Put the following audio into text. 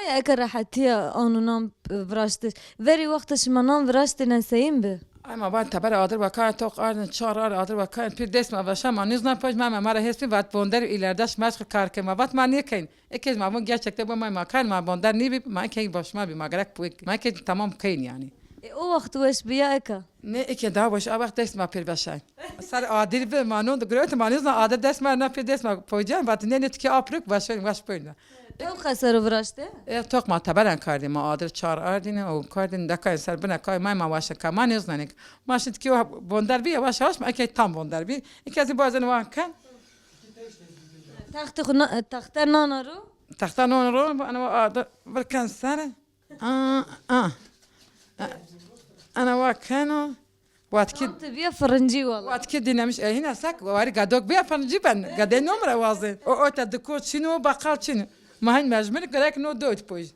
اكا راحتية انو نام براشتش veri وقتش ما نام براشتي نسيم به Ama ben taber adır bakar tok ardın çağır adır bakar bir desma başama nizna poj mama mara hesbi vat bonder ilerdaş maşk karke ma vat man yekin ekez ma bu gerçekte bu ma kan ma bonder ni bir ma key başma bir magrak bu ma key tamam kayn yani. او وقت وش بيا اكا Ne iki daha baş abak desma bir başay. Sar adil bir manun da grot ma nizna adı desma na bir desma pojam vat ne netki apruk başay baş böyle. او خسر براشتي Tok ma taberen kardi ma adır çağır ardine o kardin da kay sar bana kay ma başa kama niznanik. Ma şimdi ki bonder bir yavaş yavaş ma key tam bonder bir. İkisi bazen var kan. تخت نانارو تختار رو أنا بركان سنة أنا وكانوا واتكد تبيا فرنجي والله واتكد دينامش هنا ساك واري قدوك بيا فنجيبن قدين نمرة وازن أو تدكوت شنو بقال شنو ما هن مجمل كراك نو دوت بوج